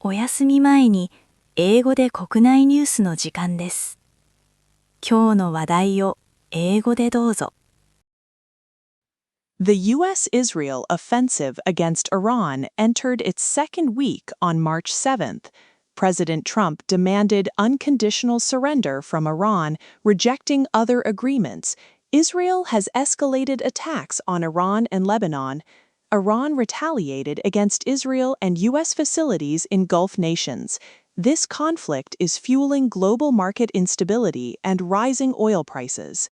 お休み前に英語で国内ニュースの時間です。今日の話題を英語でどうぞ。The U.S.-Israel offensive against Iran entered its second week on March 7th. President Trump demanded unconditional surrender from Iran, rejecting other agreements. Israel has escalated attacks on Iran and Lebanon. Iran retaliated against Israel and U.S. facilities in Gulf nations. This conflict is fueling global market instability and rising oil prices.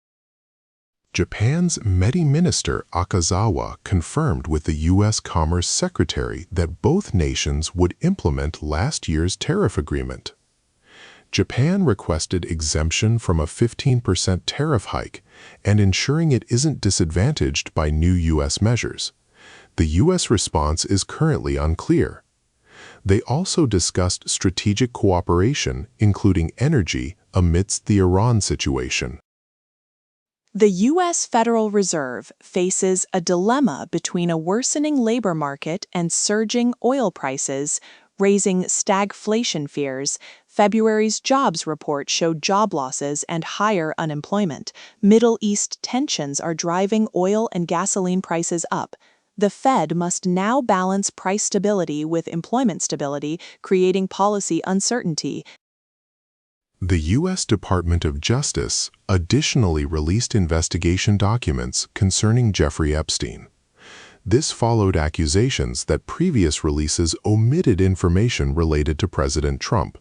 Japan's METI Minister Akazawa confirmed with the U.S. Commerce Secretary that both nations would implement last year's tariff agreement. Japan requested exemption from a 15% tariff hike and ensuring it isn't disadvantaged by new U.S. measures. The U.S. response is currently unclear. They also discussed strategic cooperation, including energy, amidst the Iran situation. The U.S. Federal Reserve faces a dilemma between a worsening labor market and surging oil prices, raising stagflation fears. February's jobs report showed job losses and higher unemployment. Middle East tensions are driving oil and gasoline prices up. The Fed must now balance price stability with employment stability, creating policy uncertainty. The U.S. Department of Justice additionally released investigation documents concerning Jeffrey Epstein. This followed accusations that previous releases omitted information related to President Trump.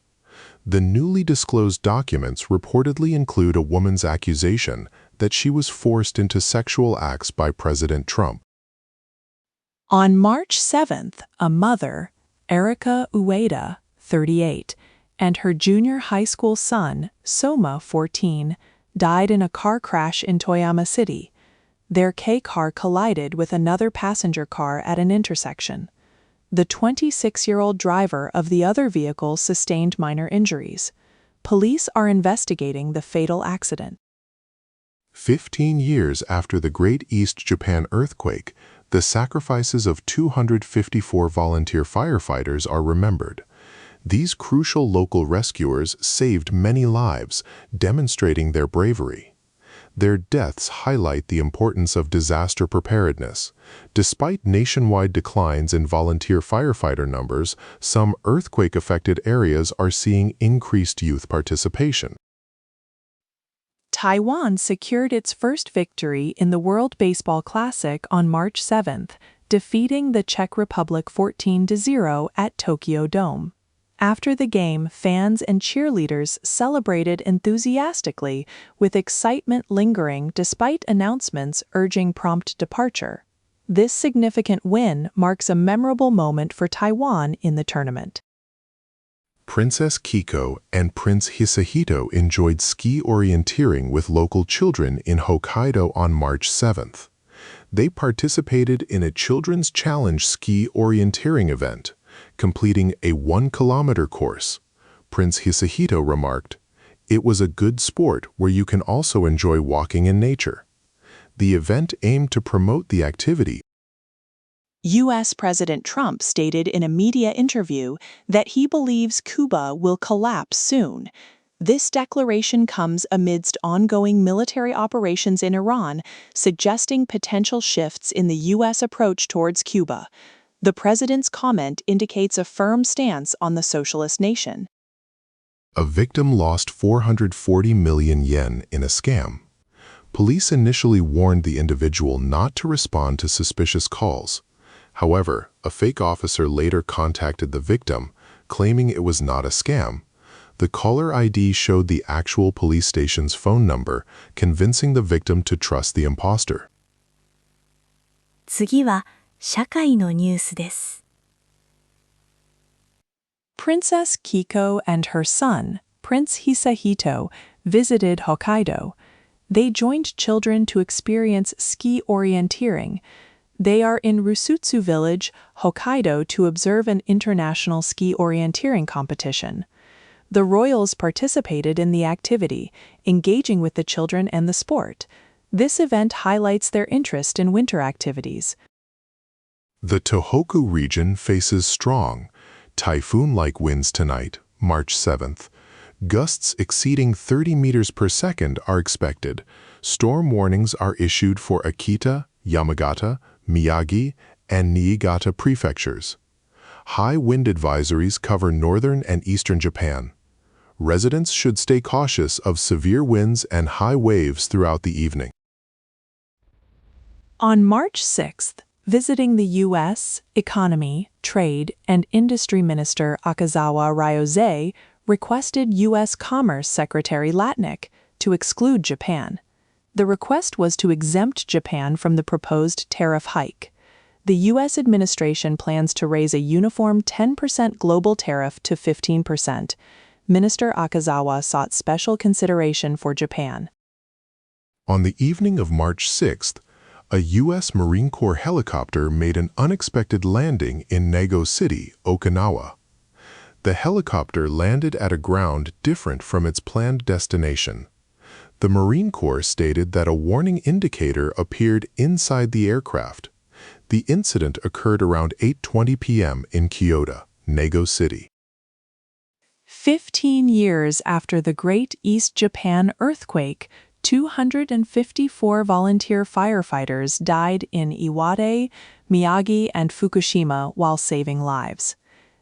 The newly disclosed documents reportedly include a woman's accusation that she was forced into sexual acts by President Trump. On March 7th, a mother, Erica Ueda, 38, and her junior high school son, Soma, 14, died in a car crash in Toyama City. Their K-car collided with another passenger car at an intersection. The 26-year-old driver of the other vehicle sustained minor injuries. Police are investigating the fatal accident. 15 years after the Great East Japan earthquake, the sacrifices of 254 volunteer firefighters are remembered. These crucial local rescuers saved many lives, demonstrating their bravery. Their deaths highlight the importance of disaster preparedness. Despite nationwide declines in volunteer firefighter numbers, some earthquake-affected areas are seeing increased youth participation. Taiwan secured its first victory in the World Baseball Classic on March 7th, defeating the Czech Republic 14-0 at Tokyo Dome. After the game, fans and cheerleaders celebrated enthusiastically, with excitement lingering despite announcements urging prompt departure. This significant win marks a memorable moment for Taiwan in the tournament. Princess Kiko and Prince Hisahito enjoyed ski orienteering with local children in Hokkaido on March 7th. They participated in a Children's Challenge ski orienteering event, completing a 1-kilometer course. Prince Hisahito remarked, "It was a good sport where you can also enjoy walking in nature." The event aimed to promote the activity. U.S. President Trump stated in a media interview that he believes Cuba will collapse soon. This declaration comes amidst ongoing military operations in Iran, suggesting potential shifts in the U.S. approach towards Cuba. The president's comment indicates a firm stance on the socialist nation. A victim lost 440 million yen in a scam. Police initially warned the individual not to respond to suspicious calls. However, a fake officer later contacted the victim, claiming it was not a scam. The caller ID showed the actual police station's phone number, convincing the victim to trust the imposter. 次は社会のニュースです。Princess Kiko and her son, Prince Hisahito, visited Hokkaido. They joined children to experience ski orienteering. They are in Rusutsu Village, Hokkaido, to observe an international ski orienteering competition. The royals participated in the activity, engaging with the children and the sport. This event highlights their interest in winter activities. The Tohoku region faces strong, Typhoon-like winds tonight, March 7th. Gusts exceeding 30 meters per second are expected. Storm warnings are issued for Akita, Yamagata, Miyagi, and Niigata prefectures. High wind advisories cover northern and eastern Japan. Residents should stay cautious of severe winds and high waves throughout the evening. On March 6th, visiting the U.S. Economy, Trade, and Industry Minister Akazawa Ryose requested U.S. Commerce Secretary Latnick to exclude Japan. The request was to exempt Japan from the proposed tariff hike. The U.S. administration plans to raise a uniform 10% global tariff to 15%. Minister Akazawa sought special consideration for Japan. On the evening of March 6th, a U.S. Marine Corps helicopter made an unexpected landing in Nago City, Okinawa. The helicopter landed at a ground different from its planned destination. The Marine Corps stated that a warning indicator appeared inside the aircraft. The incident occurred around 8:20 p.m. in Kyoto, Nago City. 15 years after the Great East Japan earthquake, 254 volunteer firefighters died in Iwate, Miyagi, and Fukushima while saving lives.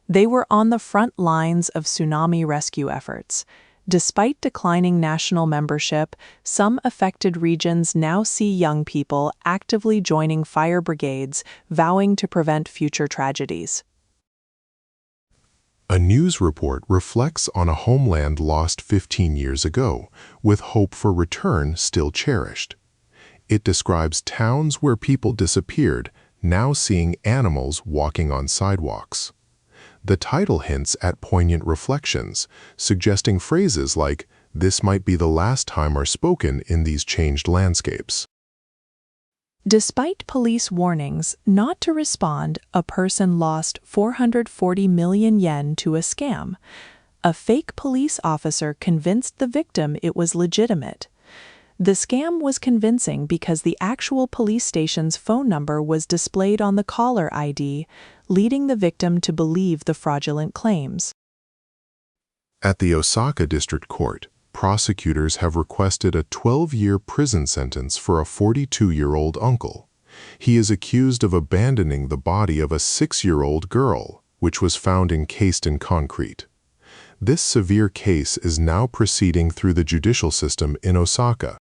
They were on the front lines of tsunami rescue efforts. Despite declining national membership, some affected regions now see young people actively joining fire brigades, vowing to prevent future tragedies. A news report reflects on a homeland lost 15 years ago, with hope for return still cherished. It describes towns where people disappeared, now seeing animals walking on sidewalks. The title hints at poignant reflections, suggesting phrases like, "This might be the last time" are spoken in these changed landscapes. Despite police warnings not to respond, a person lost 440 million yen to a scam. A fake police officer convinced the victim it was legitimate. The scam was convincing because the actual police station's phone number was displayed on the caller ID, leading the victim to believe the fraudulent claims. At the Osaka District Court, prosecutors have requested a 12-year prison sentence for a 42-year-old uncle. He is accused of abandoning the body of a 6-year-old girl, which was found encased in concrete. This severe case is now proceeding through the judicial system in Osaka.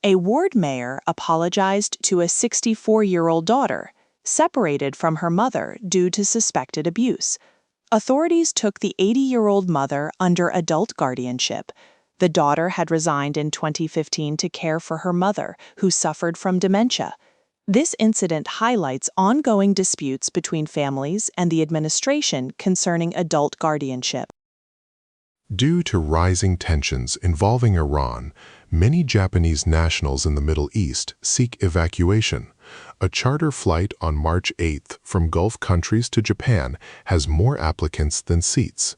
A ward mayor apologized to a 64-year-old daughter, separated from her mother due to suspected abuse. Authorities took the 80-year-old mother under adult guardianship. The daughter had resigned in 2015 to care for her mother, who suffered from dementia. This incident highlights ongoing disputes between families and the administration concerning adult guardianship. Due to rising tensions involving Iran, many Japanese nationals in the Middle East seek evacuation. A charter flight on March 8th from Gulf countries to Japan has more applicants than seats.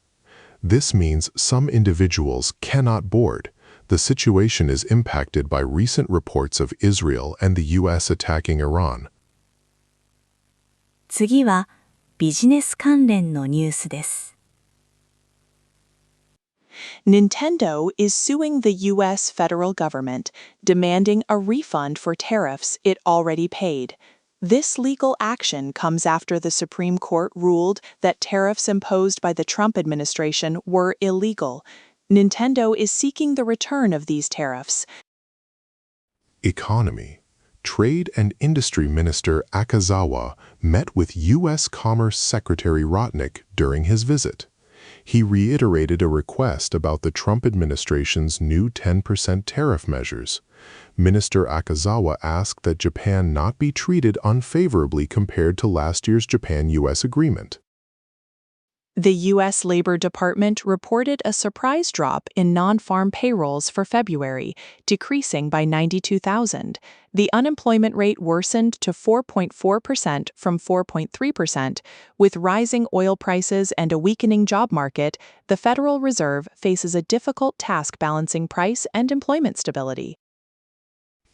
This means some individuals cannot board. The situation is impacted by recent reports of Israel and the U.S. attacking Iran. 次はビジネス関連のニュースです。Nintendo is suing the U.S. federal government, demanding a refund for tariffs it already paid. This legal action comes after the Supreme Court ruled that tariffs imposed by the Trump administration were illegal. Nintendo is seeking the return of these tariffs. Economy. Trade and Industry Minister Akazawa met with U.S. Commerce Secretary Latnick during his visit. He reiterated a request about the Trump administration's new 10% tariff measures. Minister Akazawa asked that Japan not be treated unfavorably compared to last year's Japan-U.S. agreement. The U.S. Labor Department reported a surprise drop in non-farm payrolls for February, decreasing by 92,000. The unemployment rate worsened to 4.4% from 4.3%. With rising oil prices and a weakening job market, the Federal Reserve faces a difficult task balancing price and employment stability.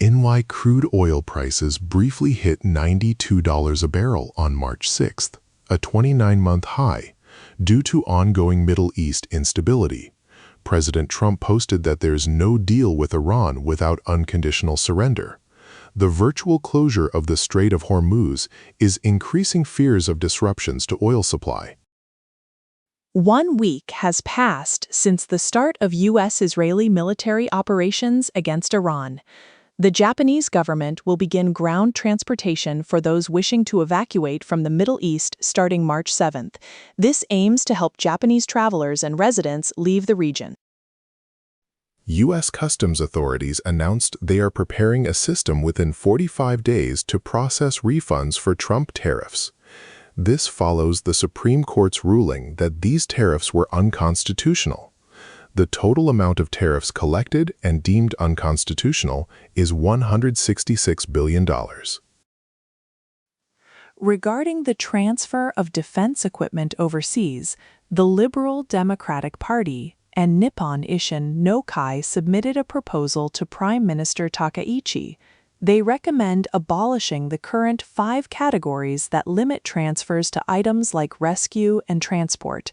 NY crude oil prices briefly hit $92 a barrel on March 6th, a 29-month high, due to ongoing Middle East instability. President Trump posted that there's no deal with Iran without unconditional surrender. The virtual closure of the Strait of Hormuz is increasing fears of disruptions to oil supply. 1 week has passed since the start of U.S.-Israeli military operations against Iran. The Japanese government will begin ground transportation for those wishing to evacuate from the Middle East starting March 7th. This aims to help Japanese travelers and residents leave the region. U.S. Customs authorities announced they are preparing a system within 45 days to process refunds for Trump tariffs. This follows the Supreme Court's ruling that these tariffs were unconstitutional. The total amount of tariffs collected and deemed unconstitutional is $166 billion. Regarding the transfer of defense equipment overseas, the Liberal Democratic Party and Nippon Ishin no Kai submitted a proposal to Prime Minister Takaichi. They recommend abolishing the current 5 categories that limit transfers to items like rescue and transport.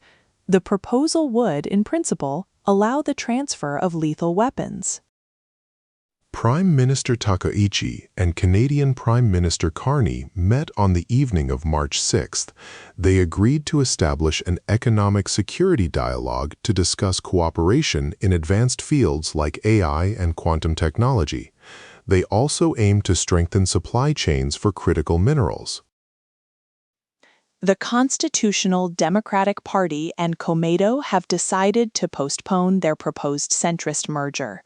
The proposal would, in principle, allow the transfer of lethal weapons. Prime Minister Takaichi and Canadian Prime Minister Carney met on the evening of March 6th. They agreed to establish an economic security dialogue to discuss cooperation in advanced fields like AI and quantum technology. They also aim to strengthen supply chains for critical minerals. The Constitutional Democratic Party and Komeito have decided to postpone their proposed centrist merger.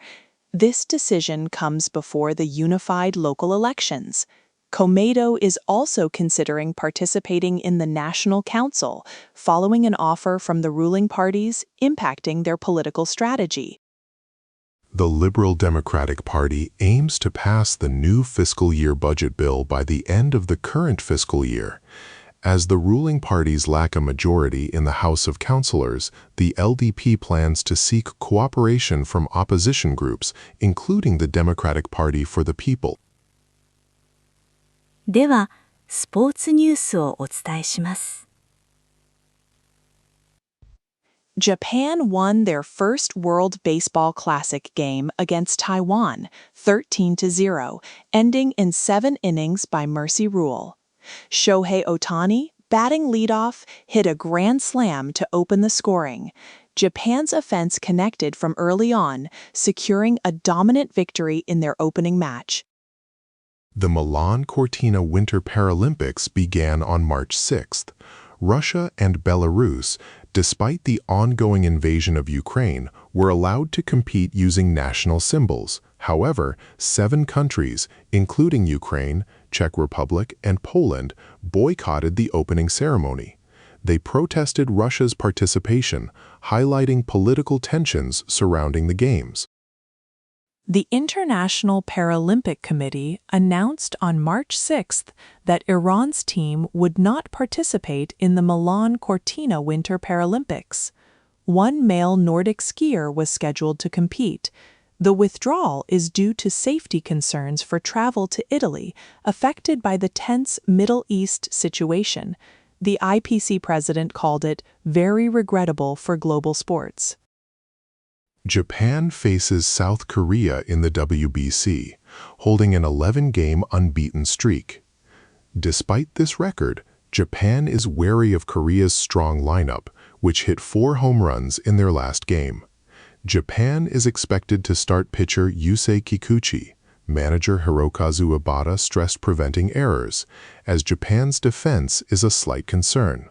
This decision comes before the unified local elections. Komeito is also considering participating in the National Council, following an offer from the ruling parties impacting their political strategy. The Liberal Democratic Party aims to pass the new fiscal year budget bill by the end of the current fiscal year. As the ruling parties lack a majority in the House of Councilors, the LDP plans to seek cooperation from opposition groups, including the Democratic Party for the People. では、スポーツニュースをお伝えします。Japan won their first World Baseball Classic game against Taiwan, 13-0, ending in 7 innings by mercy rule. Shohei Ohtani, batting leadoff, hit a grand slam to open the scoring. Japan's offense connected from early on, securing a dominant victory in their opening match. The Milan Cortina Winter Paralympics began on March 6th. Russia and Belarus, despite the ongoing invasion of Ukraine, were allowed to compete using national symbols. However, 7 countries, including Ukraine, Czech Republic, and Poland, boycotted the opening ceremony. They protested Russia's participation, highlighting political tensions surrounding the Games. The International Paralympic Committee announced on March 6th that Iran's team would not participate in the Milan Cortina Winter Paralympics. 1 male Nordic skier was scheduled to compete. The withdrawal is due to safety concerns for travel to Italy, affected by the tense Middle East situation. The IPC president called it very regrettable for global sports. Japan faces South Korea in the WBC, holding an 11-game unbeaten streak. Despite this record, Japan is wary of Korea's strong lineup, which hit 4 home runs in their last game. Japan is expected to start pitcher Yusei Kikuchi. Manager Hirokazu Ibata stressed preventing errors, as Japan's defense is a slight concern.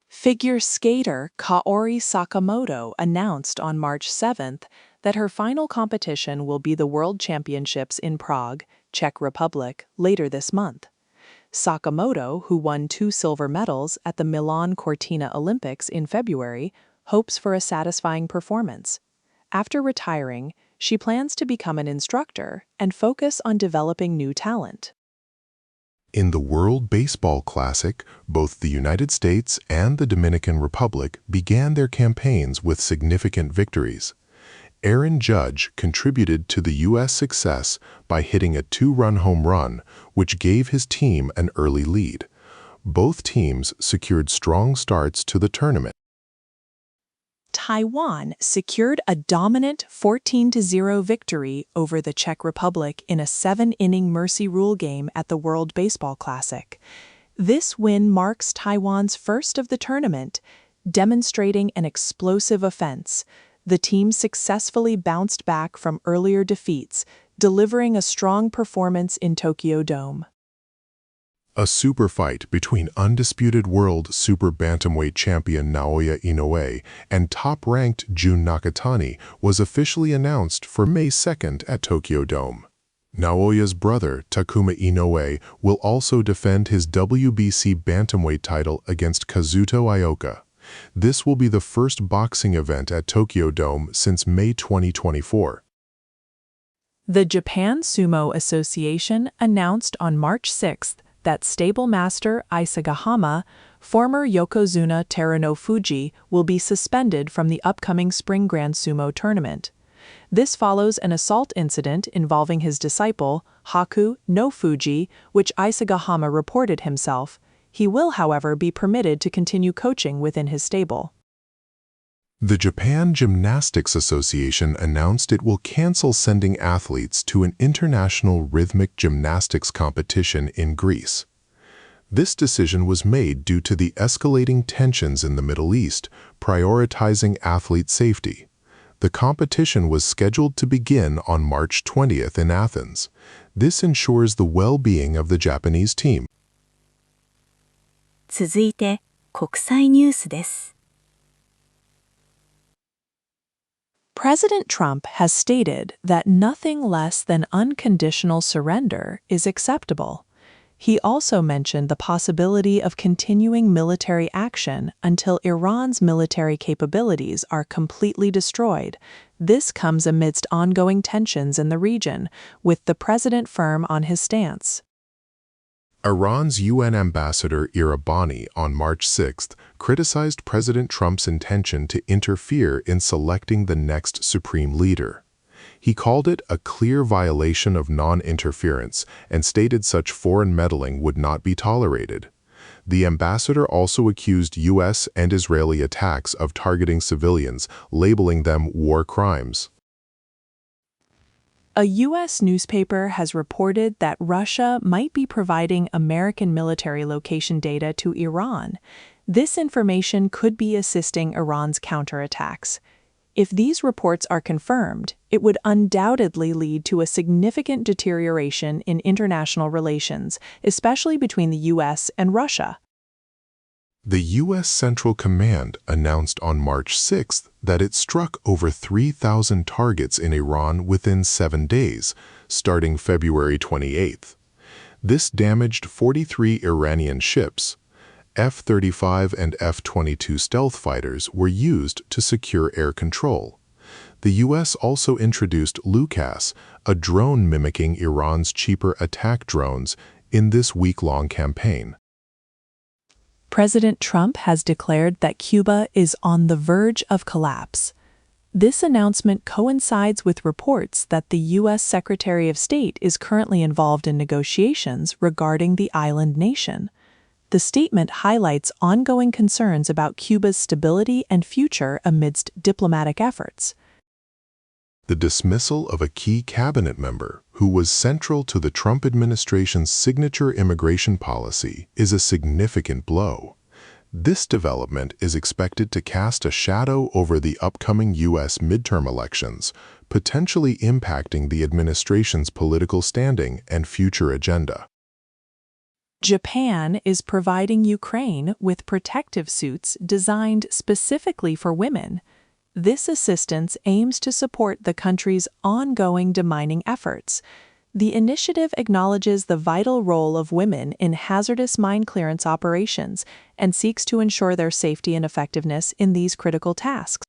Figure skater Kaori Sakamoto announced on March 7th that her final competition will be the World Championships in Prague, Czech Republic, later this month. Sakamoto, who won 2 silver medals at the Milan Cortina Olympics in February, hopes for a satisfying performance. After retiring, she plans to become an instructor and focus on developing new talent. In the World Baseball Classic, both the United States and the Dominican Republic began their campaigns with significant victories. Aaron Judge contributed to the U.S. success by hitting a 2-run home run, which gave his team an early lead. both teams secured strong starts to the tournament. Taiwan secured a dominant 14-0 victory over the Czech Republic in a 7-inning mercy rule game at the World Baseball Classic. This win marks Taiwan's first of the tournament, demonstrating an explosive offense. The team successfully bounced back from earlier defeats, delivering a strong performance in Tokyo Dome. A super fight between undisputed world super bantamweight champion Naoya Inoue and top-ranked Jun Nakatani was officially announced for May 2nd at Tokyo Dome. Naoya's brother, Takuma Inoue, will also defend his WBC bantamweight title against Kazuto Ioka. This will be the first boxing event at Tokyo Dome since May 2024. The Japan Sumo Association announced on March 6th that stable master Isagahama, former Yokozuna Terunofuji, will be suspended from the upcoming Spring Grand Sumo tournament. This follows an assault incident involving his disciple, Haku no Fuji, which Isagahama reported himself. He will, however, be permitted to continue coaching within his stable. The Japan Gymnastics Association announced it will cancel sending athletes to an international rhythmic gymnastics competition in Greece. This decision was made due to the escalating tensions in the Middle East, prioritizing athlete safety. The competition was scheduled to begin on March 20th in Athens. This ensures the well-being of the Japanese team. 続いて、国際ニュースです。President Trump has stated that nothing less than unconditional surrender is acceptable. He also mentioned the possibility of continuing military action until Iran's military capabilities are completely destroyed. This comes amidst ongoing tensions in the region, with the president firm on his stance. Iran's UN ambassador Irabani on March 6th criticized President Trump's intention to interfere in selecting the next supreme leader. He called it a clear violation of non-interference and stated such foreign meddling would not be tolerated. The ambassador also accused U.S. and Israeli attacks of targeting civilians, labeling them war crimes. A U.S. newspaper has reported that Russia might be providing American military location data to Iran. This information could be assisting Iran's counterattacks. If these reports are confirmed, it would undoubtedly lead to a significant deterioration in international relations, especially between the U.S. and Russia. The U.S. Central Command announced on March 6th that it struck over 3,000 targets in Iran within 7 days, starting February 28th. This damaged 43 Iranian ships. F-35 and F-22 stealth fighters were used to secure air control. The U.S. also introduced LUCAS, a drone mimicking Iran's cheaper attack drones, in this week-long campaign. President Trump has declared that Cuba is on the verge of collapse. This announcement coincides with reports that the U.S. Secretary of State is currently involved in negotiations regarding the island nation. The statement highlights ongoing concerns about Cuba's stability and future amidst diplomatic efforts. The dismissal of a key cabinet member who was central to the Trump administration's signature immigration policy is a significant blow. This development is expected to cast a shadow over the upcoming U.S. midterm elections, potentially impacting the administration's political standing and future agenda. Japan is providing Ukraine with protective suits designed specifically for women. This assistance aims to support the country's ongoing demining efforts. The initiative acknowledges the vital role of women in hazardous mine clearance operations and seeks to ensure their safety and effectiveness in these critical tasks.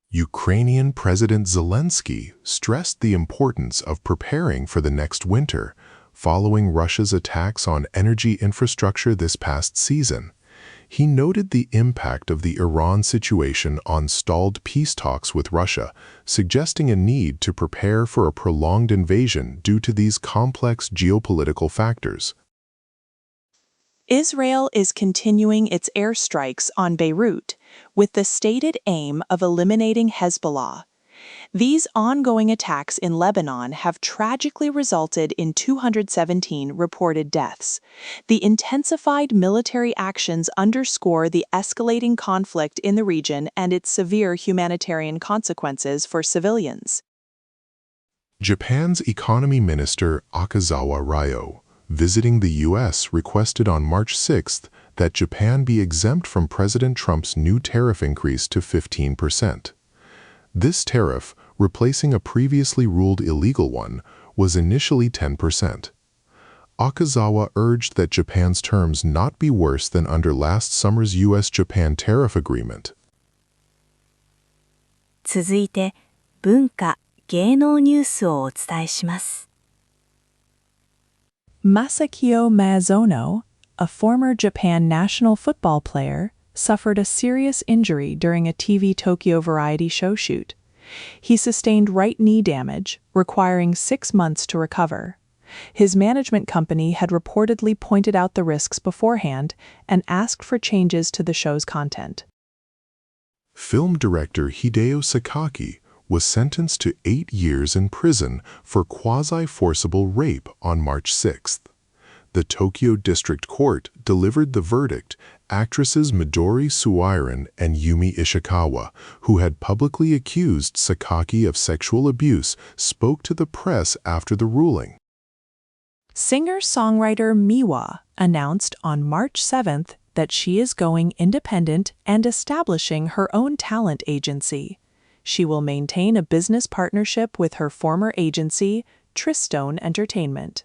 Ukrainian President Zelensky stressed the importance of preparing for the next winter, following Russia's attacks on energy infrastructure this past season. He noted the impact of the Iran situation on stalled peace talks with Russia, suggesting a need to prepare for a prolonged invasion due to these complex geopolitical factors. Israel is continuing its airstrikes on Beirut with the stated aim of eliminating Hezbollah. These ongoing attacks in Lebanon have tragically resulted in 217 reported deaths. The intensified military actions underscore the escalating conflict in the region and its severe humanitarian consequences for civilians. Japan's Economy Minister Akazawa Ryo, visiting the U.S., requested on March 6th that Japan be exempt from President Trump's new tariff increase to 15%. This tariff, replacing a previously ruled illegal one, was initially 10%. Akazawa urged that Japan's terms not be worse than under last summer's U.S.-Japan tariff agreement. 続いて、文化・芸能ニュースをお伝えします。Masakio Maezono, a former Japan national football player, suffered a serious injury during a TV Tokyo variety show shoot. He sustained right knee damage, requiring 6 months to recover. His management company had reportedly pointed out the risks beforehand and asked for changes to the show's content. Film director Hideo Sakaki was sentenced to 8 years in prison for quasi-forcible rape on March 6th. The Tokyo District Court delivered the verdict. Actresses Midori Suiren and Yumi Ishikawa, who had publicly accused Sakaki of sexual abuse, spoke to the press after the ruling. Singer-songwriter Miwa announced on March 7th that she is going independent and establishing her own talent agency. She will maintain a business partnership with her former agency, Tristone Entertainment.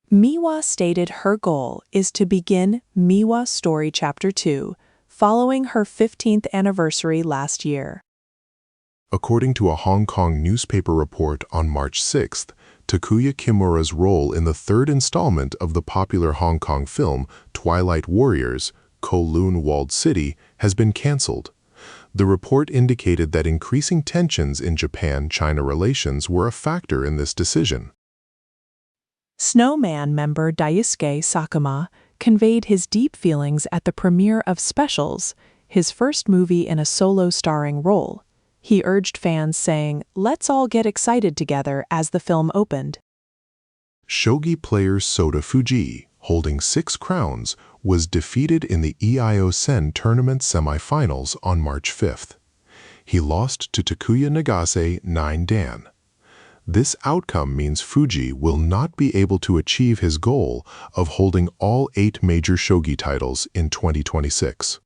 Miwa stated her goal is to begin Miwa Story Chapter 2, following her 15th anniversary last year. According to a Hong Kong newspaper report on March 6th, Takuya Kimura's role in the third installment of the popular Hong Kong film Twilight Warriors, Kowloon Walled City, has been cancelled. The report indicated that increasing tensions in Japan-China relations were a factor in this decision. Snowman member Daisuke Sakuma conveyed his deep feelings at the premiere of Specials, his first movie in a solo starring role. He urged fans, saying, "Let's all get excited together," as the film opened. Shogi player Sota Fuji, holding 6 crowns, was defeated in the Eio-sen tournament semifinals on March 5th. He lost to Takuya Nagase 9-dan. This outcome means Fuji will not be able to achieve his goal of holding all 8 major shogi titles in 2026.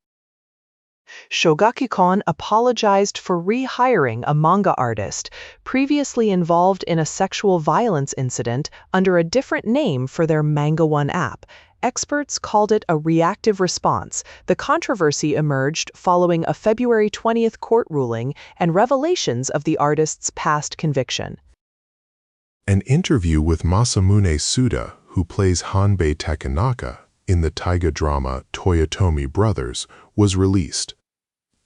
Shogaki-kon apologized for rehiring a manga artist previously involved in a sexual violence incident under a different name for their Manga One app. Experts called it a reactive response. The controversy emerged following a February 20th court ruling and revelations of the artist's past conviction. An interview with Masamune Suda, who plays Hanbei Takanaka in the taiga drama Toyotomi Brothers, was released.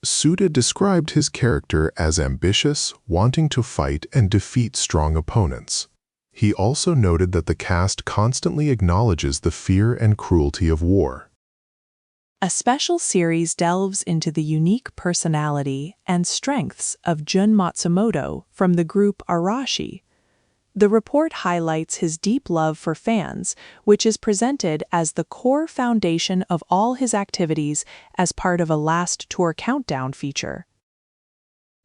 Suda described his character as ambitious, wanting to fight and defeat strong opponents. He also noted that the cast constantly acknowledges the fear and cruelty of war. A special series delves into the unique personality and strengths of Jun Matsumoto from the group Arashi. The report highlights his deep love for fans, which is presented as the core foundation of all his activities as part of a last tour countdown feature.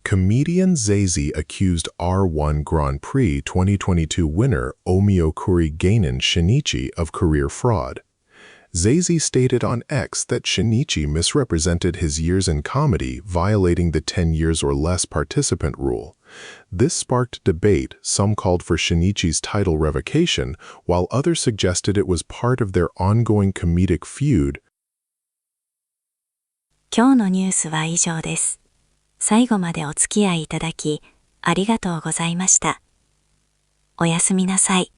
Comedian Zazie accused R1 Grand Prix 2022 winner Omiokuri Geinen Shinichi of career fraud. Zazie stated on X that Shinichi misrepresented his years in comedy, violating the 10 years or less participant rule. This sparked debate. Some called for Shinichi's title revocation, while others suggested it was part of their ongoing comedic feud. 今日のニュースは以上です。最後までお付き合いいただき、ありがとうございました。おやすみなさい。